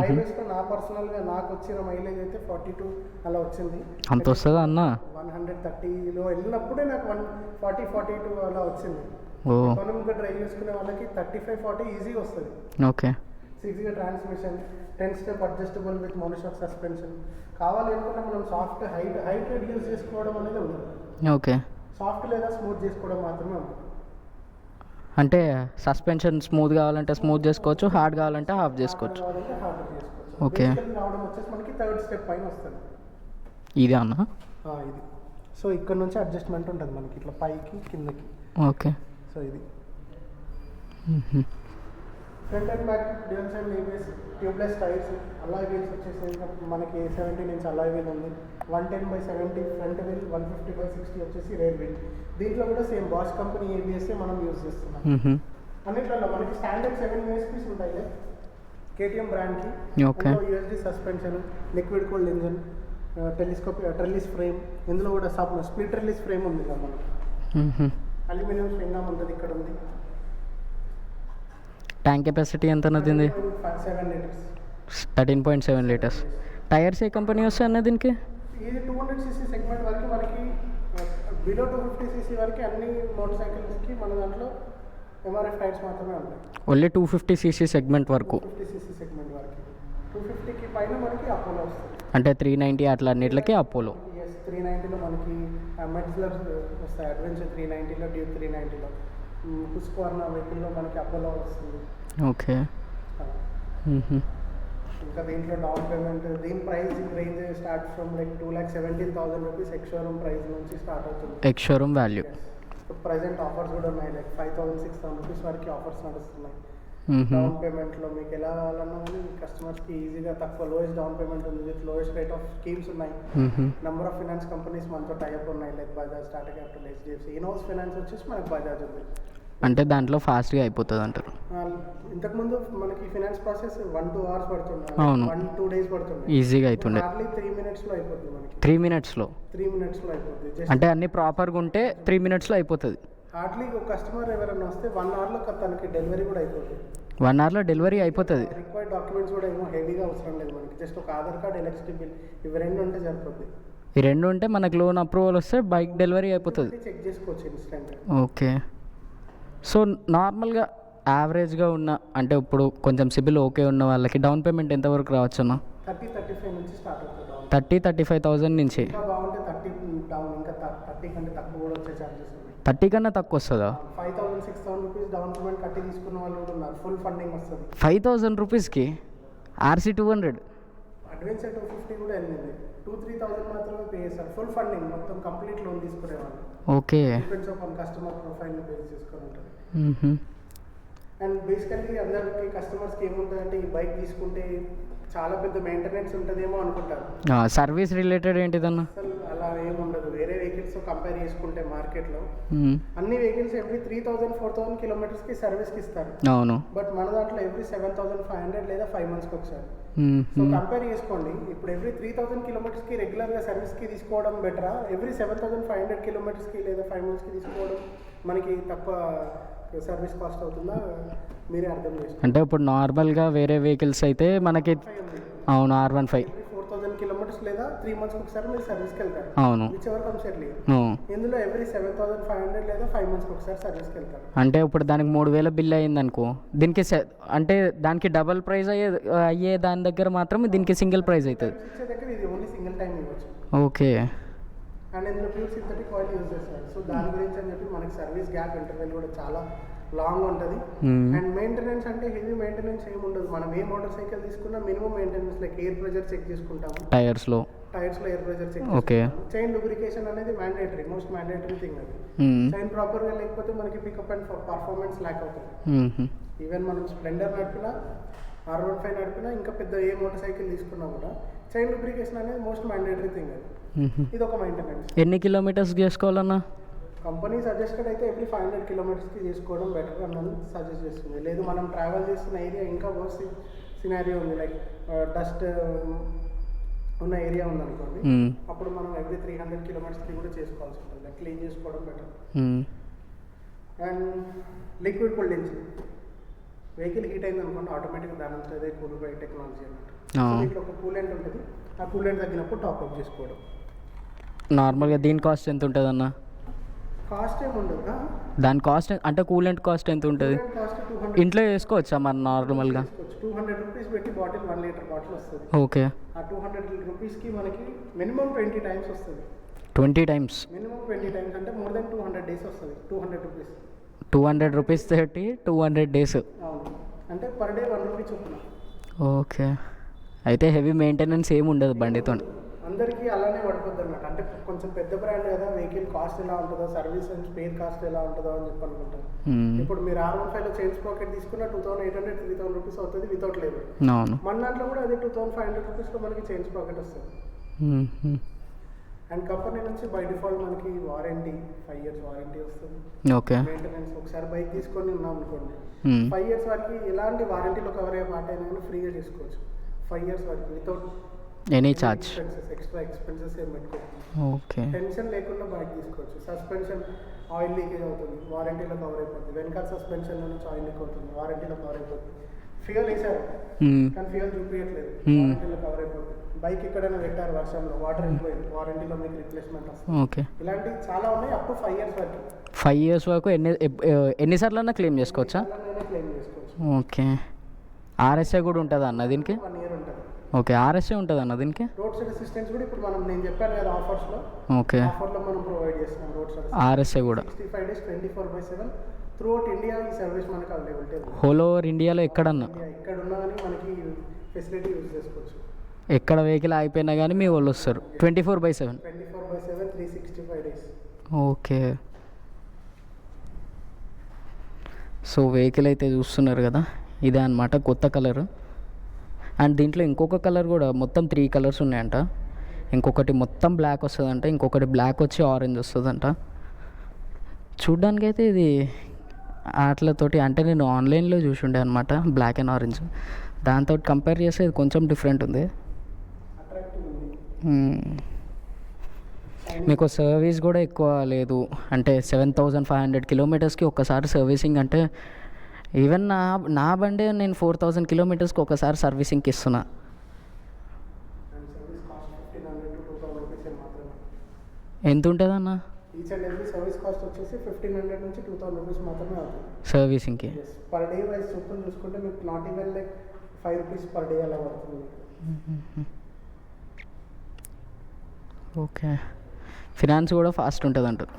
హైవేస్లో నా పర్సనల్గా నాకు వచ్చిన మైలేజ్ అయితే 42 అలా వచ్చింది. అంత వస్తుందా అన్న? 130లో వెళ్ళినప్పుడే నాకు 140-42 అలా వచ్చింది. ఎకానమిక్గా డ్రైవ్ చేసుకునే వాళ్ళకి 35-40 ఈజీ వస్తుంది. Okay. 6 transmission, 10 step adjustable with monoshock suspension. కావాలి అనుకుంటే మనం సాఫ్ట్ హైట్ రెడ్యూస్ చేసుకోవడం అనేది ఉండదు. ఓకే. సాఫ్ట్ లేదా స్మూత్ చేసుకోవడం మాత్రమే ఉంటుంది. అంటే సస్పెన్షన్ స్మూత్ కావాలంటే స్మూత్ చేసుకోవచ్చు, హార్డ్ కావాలంటే హాఫ్ చేసుకోవచ్చు. ఓకే. రావడం వచ్చేసి మనకి 3rd స్టెప్ పైన వస్తుంది. ఇది అన్న? ఇది. సో ఇక్కడ నుంచి అడ్జస్ట్మెంట్ ఉంటుంది మనకి ఇట్లా పైకి కిందకి. ఓకే. సో ఇది front and back dual channel ABS, tubeless tyres, alloy wheels వచ్చేసి మనకి 17 ఇంచ్ అలాయ్ వీల్ ఉంది, 110/70 ఫ్రంట్ వీల్, 150/60 వచ్చేసి రేర్ వీల్. దీంట్లో కూడా సేమ్ బాష్ కంపెనీ ABS మనం యూజ్ చేస్తున్నాం. అన్నిట్లలో మనకి స్టాండర్డ్ 7 USPs ఉంటాయి KTM బ్రాండ్కి. USD suspension, liquid cooled engine, trellis frame, ఇందులో కూడా స్ప్లిట్ ట్రెల్లిస్ ఫ్రేమ్ ఉంది కదా మనకి, అల్యూమినియం స్వింగ్ ఆర్మ్ ఉంటుంది ఇక్కడ ఉంది. ట్యాంక్ కెపాసిటీ ఎంత అన్నది? 7 liters. 13.7 liters. టైర్స్ ఏ కంపెనీ వస్తాయి అన్న దీనికి? ఇది 200cc సెగ్మెంట్ వరకు మనకి, బిలో 250cc వరకు అన్ని మోటార్ సైకిల్స్కి మన దాంట్లో MRF టైర్స్ మాత్రమే ఉంటాయి. ఓన్లీ 250cc సెగ్మెంట్ వరకు. 250cc సెగ్మెంట్ వరకు. 250కి పైన మనకి అపోలో వస్తుంది. అంటే 390 అట్లా అన్నిటికి అపోలో. 390లో మనకి మెడ్స్లర్ వస్తాయి, అడ్వెంచర్ 390లో, డ్యూక్ 390లో, హుస్క్వార్నా వెహికల్లో మనకి అపోలో వస్తుంది. ఓకే. ఇంకా దీంట్లో డౌన్ పేమెంట్ దీని price range start from like 2,17,000 rupees ex showroom price నుంచి స్టార్ట్ అవుతుంది. Ex showroom value. Present offers కూడా ఉన్నాయి, లైక్ 5,000-6,000 రూపీస్ వరకు ఆఫర్స్ నడుస్తున్నాయి. డౌన్ పేమెంట్లో మీకు ఎలా కావాలన్నా కానీ కస్టమర్స్కి ఈజీగా తక్కువ లోయెస్ట్ డౌన్ పేమెంట్ ఉంది, with lowest rate of schemes ఉన్నాయి. నెంబర్ ఆఫ్ ఫైనాన్స్ కంపెనీస్ మనతో టైప్ ఉన్నాయి, like Bajaj, Tata capital, HDFC. In-house finance వచ్చేసి మనకు బజాజ్ ఉంది. అంటే దాంట్లో ఫాస్ట్గా అయిపోతుంది అంటారు. ఇంతకుముందు మనకి ఫైనాన్స్ ప్రాసెస్ 1-2 hours పడుతుంది, అవును 1-2 days పడుతుంది. ఈజీగా అవుతుండే. హార్డ్లీ 3 minutesలో అయిపోతుంది మనకి. 3 minutesలో అయిపోతుంది. అంటే అన్ని ప్రాపర్గా ఉంటే 3 minutesలో అయిపోతుంది. హార్డ్లీ ఒక కస్టమర్ ఎవరైనా వస్తే 1 hourలో తనకి డెలివరీ కూడా అయిపోతుంది. 1 hourలో డెలివరీ అయిపోతుంది. రిక్వైర్డ్ డాక్యుమెంట్స్ కూడా ఏమో హెవీగా అవసరం లేదు మనకి, జస్ట్ ఒక ఆధార్ కార్డ్, ఎలక్ట్రిసిటీ బిల్, ఇవి 2 ఉంటే సరిపోతుంది. ఈ 2 ఉంటే మనకు లోన్ అప్రూవల్ వస్తే బైక్ డెలివరీ అయిపోతుంది. చెక్ చేసుకోవచ్చు ఇన్స్టెంట్. ఓకే. సో నార్మల్గా యావరేజ్గా ఉన్న అంటే ఇప్పుడు కొంచెం సిబిల్ ఓకే ఉన్న వాళ్ళకి డౌన్ పేమెంట్ ఎంతవరకు రావచ్చు అన్న? 30-35 నుంచి స్టార్ట్ అవుతుంది. 30,000-35,000 నుంచి. ఇంకా బాగుంటే 30 డౌన్, ఇంకా 30 కంటే తక్కువ కూడా వచ్చే ఛాన్సెస్ ఉన్నాయి. 30 కన్నా తక్కువ వస్తుందా? 5,000-6,000 రూపీస్ డౌన్ పేమెంట్ కట్టి తీసుకున్న వాళ్ళు కూడా ఉన్నారు. ఫుల్ ఫండింగ్ వస్తుంది. 5,000 రూపీస్కి RC 200, అడ్వాన్స్ 250 కూడా వెళ్ళింది. 2-3,000 మాత్రమే పే చేస్తారు. ఫుల్ ఫండింగ్ మొత్తం కంప్లీట్ లోన్ తీసుకునేవాళ్ళు. ఓకే. డిపెండ్స్ ఆన్ కస్టమర్ ప్రొఫైల్ని బేస్ చేసుకొని ఉంటుంది. అండ్ బేసికల్లీ అందరికి కస్టమర్స్కి ఏముంటుందంటే ఈ బైక్ తీసుకుంటే చాలా పెద్ద మెయింటెనెన్స్ ఉంటుందేమో అనుకుంటారు. సర్వీస్ రిలేటెడ్ ఏంటిదన్న? అసలు అలా ఏముండదు. వేరే వెహికల్స్ కంపేర్ చేసుకుంటే మార్కెట్లో అన్ని వెహికల్స్ ఎవ్రీ 3,000-4,000 కిలోమీటర్స్కి సర్వీస్కి ఇస్తారు. అవును. బట్ మన దాంట్లో ఎవ్రీ 7,500 లేదా 5 monthsకి ఒకసారి. సో కంపేర్ చేసుకోండి, ఇప్పుడు ఎవ్రీ 3,000 కిలోమీటర్స్కి రెగ్యులర్గా సర్వీస్కి తీసుకోవడం బెటరా, ఎవ్రీ 7,500 కిలోమీటర్స్కి లేదా 5 monthsకి తీసుకోవడం మనకి తక్కువ సర్వీస్ కాస్ట్ అవుతుందా మీరే అర్థం చేసుకోండి. అంటే ఇప్పుడు నార్మల్గా వేరే వెహికల్స్ అయితే మనకి అవును R15 4,000 కిలోమీటర్స్ లేదా 3 monthsకి ఒకసారి మీరు సర్వీస్కి వెళ్తారు. అవును. Which ever comes early. ఇందులో ఎవ్రీ 7,500 లేదా 5 monthsకి ఒకసారి సర్వీస్కి వెళ్తారు. అంటే ఇప్పుడు దానికి 3,000 బిల్ అయ్యింది అనుకో, దీనికి అంటే దానికి డబల్ ప్రైస్ అయ్యే దాని దగ్గర మాత్రం దీనికి సింగిల్ ప్రైస్ అవుతుంది. ఇచ్చే దగ్గర ఇది ఓన్లీ సింగిల్ టైం ఇవ్వచ్చు. ఓకే. అండ్ ఇందులో ప్యూర్ సింథటిక్ ఆయిల్ యూజ్ చేస్తారు. సో దాని గురించి అని చెప్పి మనకి సర్వీస్ గ్యాప్ ఇంటర్వెల్ కూడా చాలా లాంగ్ ఉంటుంది. అండ్ మెయింటెనెన్స్ అంటే హెవీ మెయింటెనెన్స్ ఏమి ఉండదు. మనం ఏ మోటార్ సైకిల్ తీసుకున్నా minimum maintenance like air pressure check చేసుకుంటాము, టైర్స్లో air pressure check. Okay. Chain lubrication అనేది మ్యాండేటరీ, మోస్ట్ మ్యాండేటరీ థింగ్ అది. చైన్ ప్రాపర్గా లేకపోతే మనకి పికప్ అండ్ పర్ఫార్మెన్స్ ల్యాక్ అవుతుంది. ఈవెన్ మనం స్ప్లెండర్ నడిపినా, R15 నడిపినా, ఇంకా పెద్ద ఏ మోటార్ సైకిల్ తీసుకున్నా కూడా చైన్ లూబ్రికేషన్ అనేది మోస్ట్ మ్యాండేటరీ థింగ్ అది. ఇది ఒక మెయింటెనెన్స్. ఎన్ని కిలోమీటర్స్ చేసుకోవాలన్నా? కంపెనీ సజెస్టెడ్ అయితే ఎవ్రీ 500 కిలోమీటర్స్కి చేసుకోవడం బెటర్ అని సజెస్ట్ చేస్తుంది. లేదు మనం ట్రావెల్ చేస్తున్న ఏరియా ఇంకా వర్స్ సినారియో ఉంది, లైక్ డస్ట్ ఉన్న ఏరియా ఉందనుకోండి, అప్పుడు మనం ఎవ్రీ 300 కిలోమీటర్స్కి కూడా చేసుకోవాల్సి ఉంటుంది. లైక్ క్లీన్ చేసుకోవడం better. And liquid cooled vehicle heat అయింది అనుకోండి, ఆటోమేటిక్గా దాని అంతా అదే కూల్ బై టెక్నాలజీ అన్నట్టు. ఇక్కడ ఒక కూలెంట్ ఉంటుంది, ఆ కూలెంట్ తగ్గినప్పుడు టాప్అప్ చేసుకోవడం. నార్మల్గా దీని కాస్ట్ ఎంత ఉంటుంది అన్న? కాస్ట్ ఏమి ఉండదు. దాని కాస్ట్ అంటే కూలెంట్ కాస్ట్ ఎంత ఉంటుంది? కాస్ట్ 200. ఇంట్లో వేసుకోవచ్చా మరి నార్మల్గా? 200 రూపీస్ పెట్టి బాటిల్ 1 లీటర్ బాటిల్ వస్తుంది. ఓకే. ఆ 200 రూపీస్కి మనకి మినిమం 20 times వస్తుంది. 20 times? మినిమం 20 times అంటే మోర్ దెన్ 200 days వస్తుంది. 200 రూపీస్ 200 రూపీస్ తోటి 200 days. అవును. అంటే పర్ డే 1 రూపీ చొప్పున. ఓకే. అయితే హెవీ మెయింటెనెన్స్ ఏమి ఉండదు బండితో. అందరికీ అలానే పడిపోద్ది అన్నమాట. అంటే కొంచెం పెద్ద బ్రాండ్ కదా, వెహికల్ కాస్ట్ ఎలా ఉంటుందో, సర్వీస్ అండ్ స్పేర్ కాస్ట్ ఎలా ఉంటుందో అని చెప్పి అనుకుంటారు. ఇప్పుడు మీరు R15లో చైన్ స్ప్రాకెట్ తీసుకున్న 2,800-3,000 రూపీస్ అవుతుంది వితౌట్ లేబర్. అవును. మన దాంట్లో కూడా అదే 2,500 రూపీస్లో మనకి చైన్ స్ప్రాకెట్ వస్తుంది. అండ్ కంపెనీ నుంచి బై డిఫాల్ట్ మనకి వారంటీ 5 years వారంటీ వస్తుంది. ఓకే. మెయింటెనెన్స్ ఒకసారి బైక్ తీసుకొని ఉన్నాం అనుకోండి, 5 years వరకు ఎలాంటి వారంటీలో కవర్ అయ్యే పార్ట్ అయినా ఫ్రీగా చేసుకోవచ్చు. 5 years వరకు without any charge, extra expenses ఏం పెట్టుకోవచ్చు. ఓకే. టెన్షన్ లేకుండా బైక్ తీసుకోవచ్చు. సస్పెన్షన్ ఆయిల్ లీకేజ్ అవుతుంది, వారంటీలో కవర్ అయిపోతుంది. వెనకాల సస్పెన్షన్ నుంచి ఆయిల్ లీక్ అవుతుంది, వారంటీలో కవర్ అయిపోతుంది. ఫ్యూయల్ వేసారు కానీ ఫ్యూయల్ చూపించట్లేదు, వారంటీలో కవర్ అయిపోతుంది. బైక్ ఎక్కడైనా పెట్టారు వర్షంలో, వాటర్ వెళ్ళిపోయింది, వారంటీలో మీకు రీప్లేస్మెంట్ వస్తుంది. ఓకే. ఇలాంటివి చాలా ఉన్నాయి. అప్ టు 5 years వరకు. 5 years వరకు ఎన్నిసార్లు అన్నా క్లెయిమ్ చేసుకోవచ్చా? క్లెయిమ్ చేసుకోవచ్చు. ఓకే. RSA కూడా ఉంటుందా అన్న దీనికి? 1 year ఉంటుంది. ఓకే. RSA ఉంటుంది అన్న దీనికి? రోడ్ సైడ్ అసిస్టెన్స్ కూడా ఇప్పుడు నేను చెప్పాను కదా ఆఫర్స్లో. ఓకే. ఆఫర్లో మనం ప్రొవైడ్ చేస్తున్నాం రోడ్ సైడ్ RSA కూడా 65 days 24/7 త్రూఅవుట్ ఇండియా ఈ సర్వీస్ మనకు అవైలబిలిటీ ఉంది. హోల్ ఓవర్ ఇండియాలో ఎక్కడన్నా ఎక్కడ ఉన్నా కానీ మనకి ఫెసిలిటీ యూజ్ చేసుకోవచ్చు. ఎక్కడ వెహికల్ ఆగిపోయినా కానీ మీ వాళ్ళు వస్తారు 24/7. 24/7 365 days. ఓకే. సో వెహికల్ అయితే చూస్తున్నారు కదా, ఇదే అనమాట కొత్త కలర్. అండ్ దీంట్లో ఇంకొక కలర్ కూడా మొత్తం 3 కలర్స్ ఉన్నాయంట. ఇంకొకటి మొత్తం బ్లాక్ వస్తుందంట, ఇంకొకటి బ్లాక్ వచ్చి ఆరెంజ్ వస్తుందంట. చూడ్డానికైతే ఇది వాటితోటి అంటే నేను ఆన్లైన్లో చూసుండే అనమాట బ్లాక్ అండ్ ఆరెంజ్. దాంతో కంపేర్ చేస్తే ఇది కొంచెం డిఫరెంట్ ఉంది. మీకు సర్వీస్ కూడా ఎక్కువ లేదు అంటే 7,500 కిలోమీటర్స్కి ఒక్కసారి సర్వీసింగ్ అంటే ఈవెన్ నా బండే నేను 4,000 కిలోమీటర్స్కి ఒకసారి సర్వీసింగ్కి ఇస్తున్నా. ఎంత ఉంటుంది అన్న each and every service cost వచ్చేసి 1,500 నుంచి 2,000 రూపీస్ మాత్రమే అవుతుంది సర్వీసింగ్కి. పర్ డే వైజ్ చూసుకుంటే మీకు not even like 5 rupees per day అలా పడుతుంది. ఓకే. ఫినాన్స్ కూడా ఫాస్ట్ ఉంటుంది అంటారు.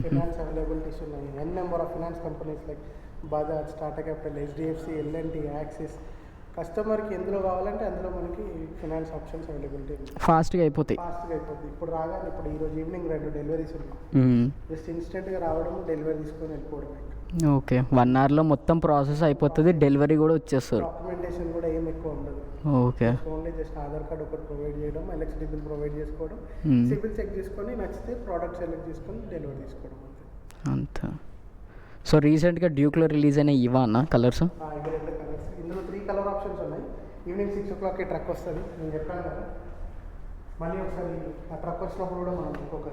ఫినాన్స్ అవైలబిలిటీస్ ఉన్నాయి. N number of finance companies like Bajaj, Tata capital, HDFC, L&T, Axis. కస్టమర్కి ఎందులో కావాలంటే అందులో మనకి ఫినాన్స్ ఆప్షన్స్ అవైలబిలిటీ ఫాస్ట్గా అయిపోతాయి. ఇప్పుడు రాగానే ఇప్పుడు ఈరోజు ఈవినింగ్ 2 డెలివరీస్ ఉన్నాయి. జస్ట్ ఇన్స్టెంట్గా రావడం, డెలివరీ తీసుకొని వెళ్ళిపోవడం. ఓకే. 1 అవర్లో మొత్తం ప్రాసెస్ అయిపోతుంది, డెలివరీ కూడా వచ్చేస్తారు. డాక్యుమెంటేషన్ కూడా ఏం ఎక్కువ ఉండదు. Okay. Only just Aadhaar card ఒకటి ప్రొవైడ్ చేయడం, ఎలక్ట్రిసిటీ బిల్ ప్రొవైడ్ చేసుకోవడం, సిబిల్ చెక్ చేసుకొని నచ్చితే ప్రోడక్ట్ సెలెక్ట్ చేసుకొని డెలివరీ తీసుకోవడం అంతే. సో రీసెంట్గా డ్యూక్లో రిలీజ్ అయిన ఇవా అన్న కలర్స్? ఇవి 2 కలర్స్. ఇందులో 3 కలర్ ఆప్షన్స్ ఉన్నాయి. ఈవినింగ్ 6 o'clockకి ట్రక్ వస్తుంది, నేను చెప్పాను కదా. మళ్ళీ ఒకసారి ఆ ట్రక్ వచ్చినప్పుడు కూడా మనం ఇంకొక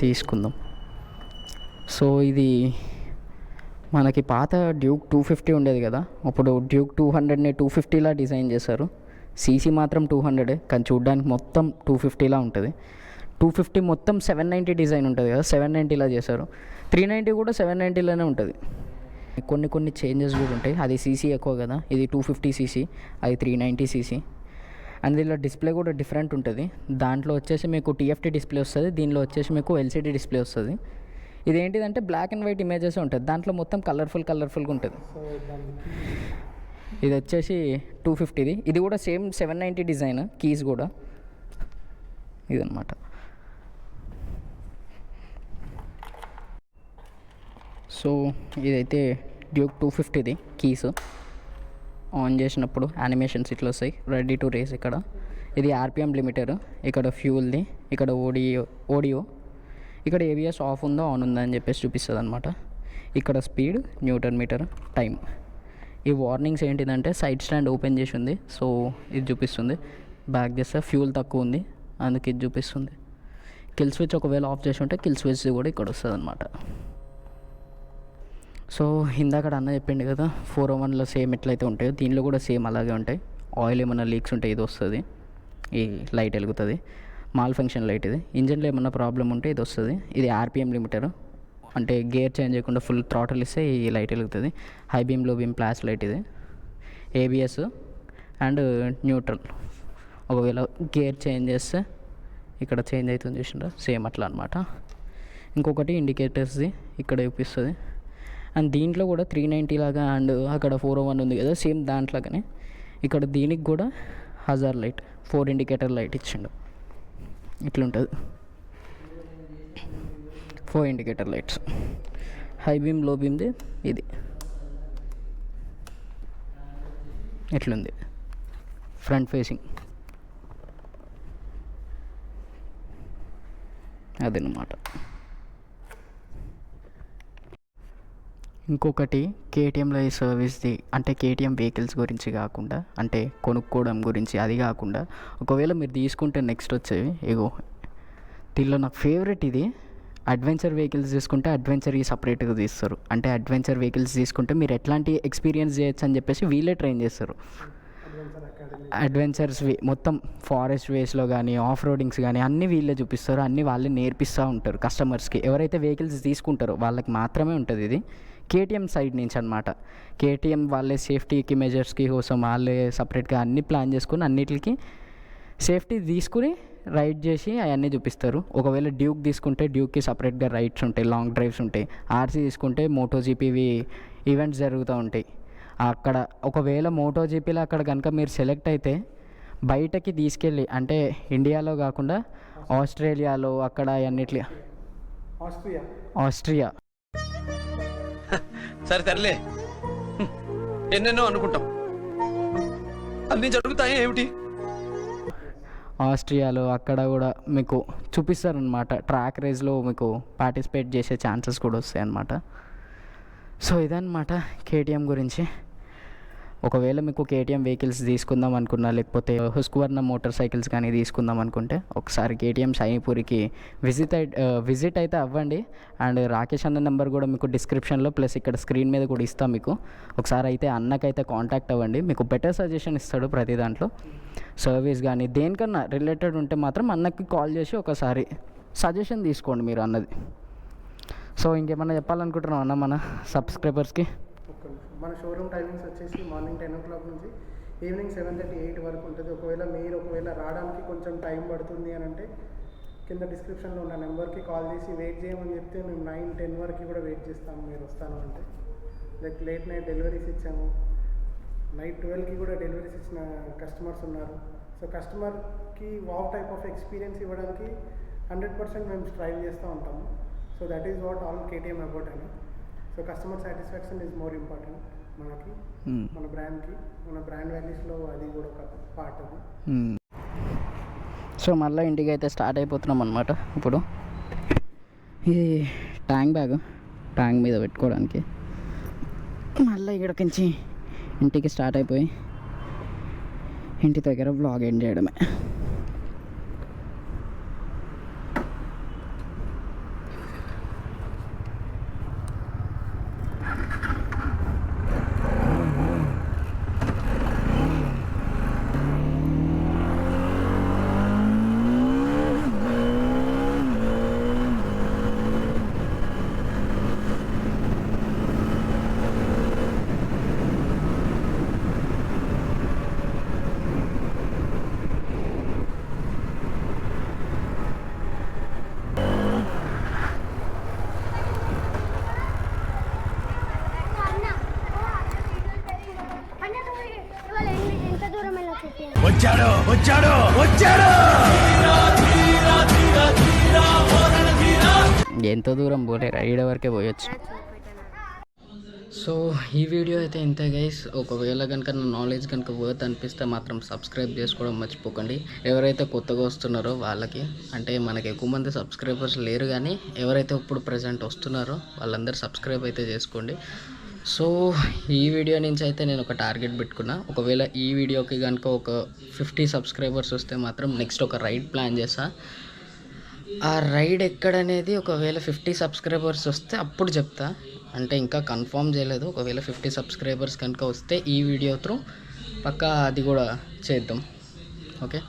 తీసుకుందాం. సో ఇది మనకి పాత డ్యూక్ 250 ఉండేది కదా, ఇప్పుడు డ్యూక్ 200ని 250లా డిజైన్ చేశారు. సీసీ మాత్రం 200, కానీ చూడడానికి మొత్తం 250లా ఉంటుంది. 250 మొత్తం 790 డిజైన్ ఉంటుంది కదా, 790లా చేశారు. 390 కూడా 790లోనే ఉంటుంది. కొన్ని చేంజెస్ కూడా ఉంటాయి. అది సీసీ ఎక్కువ కదా, ఇది 250 సీసీ, అది 390 సీసీ. అండ్ దీనిలో డిస్ప్లే కూడా డిఫరెంట్ ఉంటుంది. దాంట్లో వచ్చేసి మీకు TFT డిస్ప్లే వస్తుంది, దీనిలో వచ్చేసి మీకు LCD డిస్ప్లే వస్తుంది. ఇదేంటిదంటే బ్లాక్ అండ్ వైట్ ఇమేజెస్ ఉంటుంది, దాంట్లో మొత్తం కలర్ఫుల్గా ఉంటుంది. ఇది వచ్చేసి 250ది. ఇది కూడా సేమ్ 790 డిజైన్, కీస్ కూడా ఇదన్నమాట. సో ఇదైతే డ్యూక్ 250ది కీస్. ఆన్ చేసినప్పుడు యానిమేషన్స్ ఇట్లా వస్తాయి, రెడీ టు రేస్. ఇక్కడ ఇది RPM లిమిటర్, ఇక్కడ ఫ్యూల్ది, ఇక్కడ ఓడియో, ఇక్కడ ABS ఆఫ్ ఉందో ఆన్ ఉందా అని చెప్పేసి చూపిస్తుంది అనమాట. ఇక్కడ స్పీడ్, న్యూటన్ మీటర్, టైం. ఈ వార్నింగ్స్ ఏంటిదంటే సైడ్ స్టాండ్ ఓపెన్ చేసి ఉంది, సో ఇది చూపిస్తుంది. బ్యాక్ చేస్తే ఫ్యూల్ తక్కువ ఉంది, అందుకే ఇది చూపిస్తుంది. కిల్ స్విచ్ ఒకవేళ ఆఫ్ చేసి ఉంటే కిల్ స్విచ్ కూడా ఇక్కడ వస్తుంది అనమాట. సో ఇందాక అన్న చెప్పిండు కదా 401లో సేమ్ ఎట్లయితే ఉంటాయో దీనిలో కూడా సేమ్ అలాగే ఉంటాయి. ఆయిల్ ఏమన్నా లీక్స్ ఉంటే ఇది వస్తుంది, ఈ లైట్ వెలుగుతుంది. మాల్ ఫంక్షన్ లైట్ ఇది. ఇంజన్లో ఏమన్నా ప్రాబ్లం ఉంటే ఇది వస్తుంది. ఇది RPM లిమిటర్, అంటే గేర్ చేంజ్ చేయకుండా ఫుల్ థ్రాటిల్ ఇస్తే ఈ లైట్ వెలుగుతుంది. హై బీమ్, లో బీమ్, ఫ్లాష్ లైట్ ఇది. ABS and neutral. ఒకవేళ గేర్ చేంజ్ చేస్తే ఇక్కడ చేంజ్ అవుతుంది చూసిండ్రా, సేమ్ అట్లా అనమాట. ఇంకొకటి ఇండికేటర్స్ది ఇక్కడ చూపిస్తుంది. అండ్ దీంట్లో కూడా 390 లాగా అండ్ అక్కడ 401 ఉంది కదా సేమ్ దాంట్లాగానే ఇక్కడ దీనికి కూడా హజార్ లైట్ 4 ఇండికేటర్ లైట్ ఇచ్చిండు. ఇట్లుంటుంది 4 ఇండికేటర్ లైట్స్. హై బీమ్, లో బీమ్ది ఇది ఎట్లుంది, ఫ్రంట్ ఫేసింగ్ అదనమాట. ఇంకొకటి KTMలో ఈ సర్వీస్ది, అంటే KTM వెహికల్స్ గురించి కాకుండా, అంటే కొనుక్కోవడం గురించి అది కాకుండా, ఒకవేళ మీరు తీసుకుంటే నెక్స్ట్ వచ్చేవి ఇగో దీనిలో నాకు ఫేవరెట్ ఇది. అడ్వెంచర్ వెహికల్స్ తీసుకుంటే అడ్వెంచర్ సపరేట్గా తీస్తారు. అంటే అడ్వెంచర్ వెహికల్స్ తీసుకుంటే మీరు ఎట్లాంటి ఎక్స్పీరియన్స్ చేయొచ్చు అని చెప్పేసి వీళ్ళే ట్రైన్ చేస్తారు. అడ్వెంచర్స్ మొత్తం ఫారెస్ట్ వేస్లో కానీ ఆఫ్ రోడింగ్స్ కానీ అన్నీ వీళ్ళే చూపిస్తారు, అన్నీ వాళ్ళే నేర్పిస్తూ ఉంటారు కస్టమర్స్కి. ఎవరైతే వెహికల్స్ తీసుకుంటారో వాళ్ళకి మాత్రమే ఉంటుంది ఇది. KTM సైడ్ నుంచి అనమాట. KTM వాళ్ళే సేఫ్టీకి మెజర్స్కి కోసం వాళ్ళే సపరేట్గా అన్నీ ప్లాన్ చేసుకుని అన్నిటికి సేఫ్టీ తీసుకుని రైడ్ చేసి అవన్నీ చూపిస్తారు. ఒకవేళ డ్యూక్ తీసుకుంటే డ్యూక్కి సపరేట్గా రైడ్స్ ఉంటాయి, లాంగ్ డ్రైవ్స్ ఉంటాయి. RC తీసుకుంటే MotoGPవి ఈవెంట్స్ జరుగుతూ ఉంటాయి, అక్కడ ఒకవేళ మోటోజీపీలో అక్కడ కనుక మీరు సెలెక్ట్ అయితే బయటకి తీసుకెళ్ళి, అంటే ఇండియాలో కాకుండా ఆస్ట్రేలియాలో అక్కడ అన్నిట్లో, ఆస్ట్రియా సరే తరలే, ఎన్నెన్నో అనుకుంటాం, అన్నీ జరుగుతాయి ఏమిటి? ఆస్ట్రియాలో అక్కడ కూడా మీకు చూపిస్తారనమాట. ట్రాక్ రేస్లో మీకు పార్టిసిపేట్ చేసే ఛాన్సెస్ కూడా వస్తాయి అన్నమాట. సో ఇదన్నమాట కేటీఎం గురించి. ఒకవేళ మీకు కేటీఎం వెహికల్స్ తీసుకుందాం అనుకున్నా, లేకపోతే హుస్క్వర్నా మోటార్ సైకిల్స్ కానీ తీసుకుందాం అనుకుంటే ఒకసారి కేటీఎం షాయిపూర్కి విజిట్ అయితే అవ్వండి. అండ్ రాకేష్ అన్న నెంబర్ కూడా మీకు డిస్క్రిప్షన్లో ప్లస్ ఇక్కడ స్క్రీన్ మీద కూడా ఇస్తాం మీకు. ఒకసారి అయితే అన్నకైతే కాంటాక్ట్ అవ్వండి, మీకు బెటర్ సజెషన్ ఇస్తాడు ప్రతి దాంట్లో. సర్వీస్ కానీ దేనికన్నా రిలేటెడ్ ఉంటే మాత్రం అన్నకి కాల్ చేసి ఒకసారి సజెషన్ తీసుకోండి మీరు అన్నది. సో ఇంకేమన్నా చెప్పాలనుకుంటున్నాం అన్న మన సబ్స్క్రైబర్స్కి? మన షోరూమ్ టైమింగ్స్ వచ్చేసి మార్నింగ్ 10 o'clock నుంచి ఈవినింగ్ 7:30, 8 వరకు ఉంటుంది. ఒకవేళ రావడానికి కొంచెం టైం పడుతుంది అని అంటే కింద డిస్క్రిప్షన్లో ఉన్న నెంబర్కి కాల్ చేసి వెయిట్ చేయమని చెప్తే మేము 9, 10 వరకు కూడా వెయిట్ చేస్తాము మీరు వస్తాను అంటే. లైక్ లేట్ నైట్ డెలివరీస్ ఇచ్చాము, నైట్ 12కి కూడా డెలివరీస్ ఇచ్చిన కస్టమర్స్ ఉన్నారు. సో కస్టమర్కి వావ్ టైప్ ఆఫ్ ఎక్స్పీరియన్స్ ఇవ్వడానికి 100% మేము స్ట్రైవ్ చేస్తూ ఉంటాము. So that is what all KTM about అని. So customer satisfaction is more important మనకి, మన బ్రాండ్కి, మన బ్రాండ్ వాల్యూస్లో అది కూడా ఒక పార్ట్ అది. సో మళ్ళీ ఇంటికి అయితే స్టార్ట్ అయిపోతున్నాం అనమాట. ఇప్పుడు ఇది ట్యాంక్ మీద పెట్టుకోవడానికి మళ్ళీ ఇక్కడికి ఇంటికి స్టార్ట్ అయిపోయి ఇంటి దగ్గర బ్లాగ్ ఎండ్ చేయడమే. ఎంతో దూరం పోలేరు, ఈడ వరకే పోయొచ్చు. సో ఈ వీడియో అయితే ఇంతే గైస్. ఒకవేళ కనుక నా నాలెడ్జ్ కనుక వర్త్ అనిపిస్తే మాత్రం సబ్స్క్రైబ్ చేసుకోవడం మర్చిపోకండి. ఎవరైతే కొత్తగా వస్తున్నారో వాళ్ళకి, అంటే మనకి ఎక్కువ మంది సబ్స్క్రైబర్స్ లేరు కానీ ఎవరైతే ఇప్పుడు ప్రజెంట్ వస్తున్నారో వాళ్ళందరూ సబ్స్క్రైబ్ అయితే చేసుకోండి. సో ఈ వీడియో నుంచి అయితే నేను ఒక టార్గెట్ పెట్టుకున్నా. ఒకవేళ ఈ వీడియోకి కనుక ఒక 50 సబ్స్క్రైబర్స్ వస్తే మాత్రం నెక్స్ట్ ఒక రైడ్ ప్లాన్ చేస్తా. ఆ రైడ్ ఎక్కడనేది ఒకవేళ 50 సబ్స్క్రైబర్స్ వస్తే అప్పుడు చెప్తా, అంటే ఇంకా కన్ఫర్మ్ చేయలేదు. ఒకవేళ 50 సబ్స్క్రైబర్స్ కనుక వస్తే ఈ వీడియో త్రూ పక్కా అది కూడా చేద్దాం. ఓకే.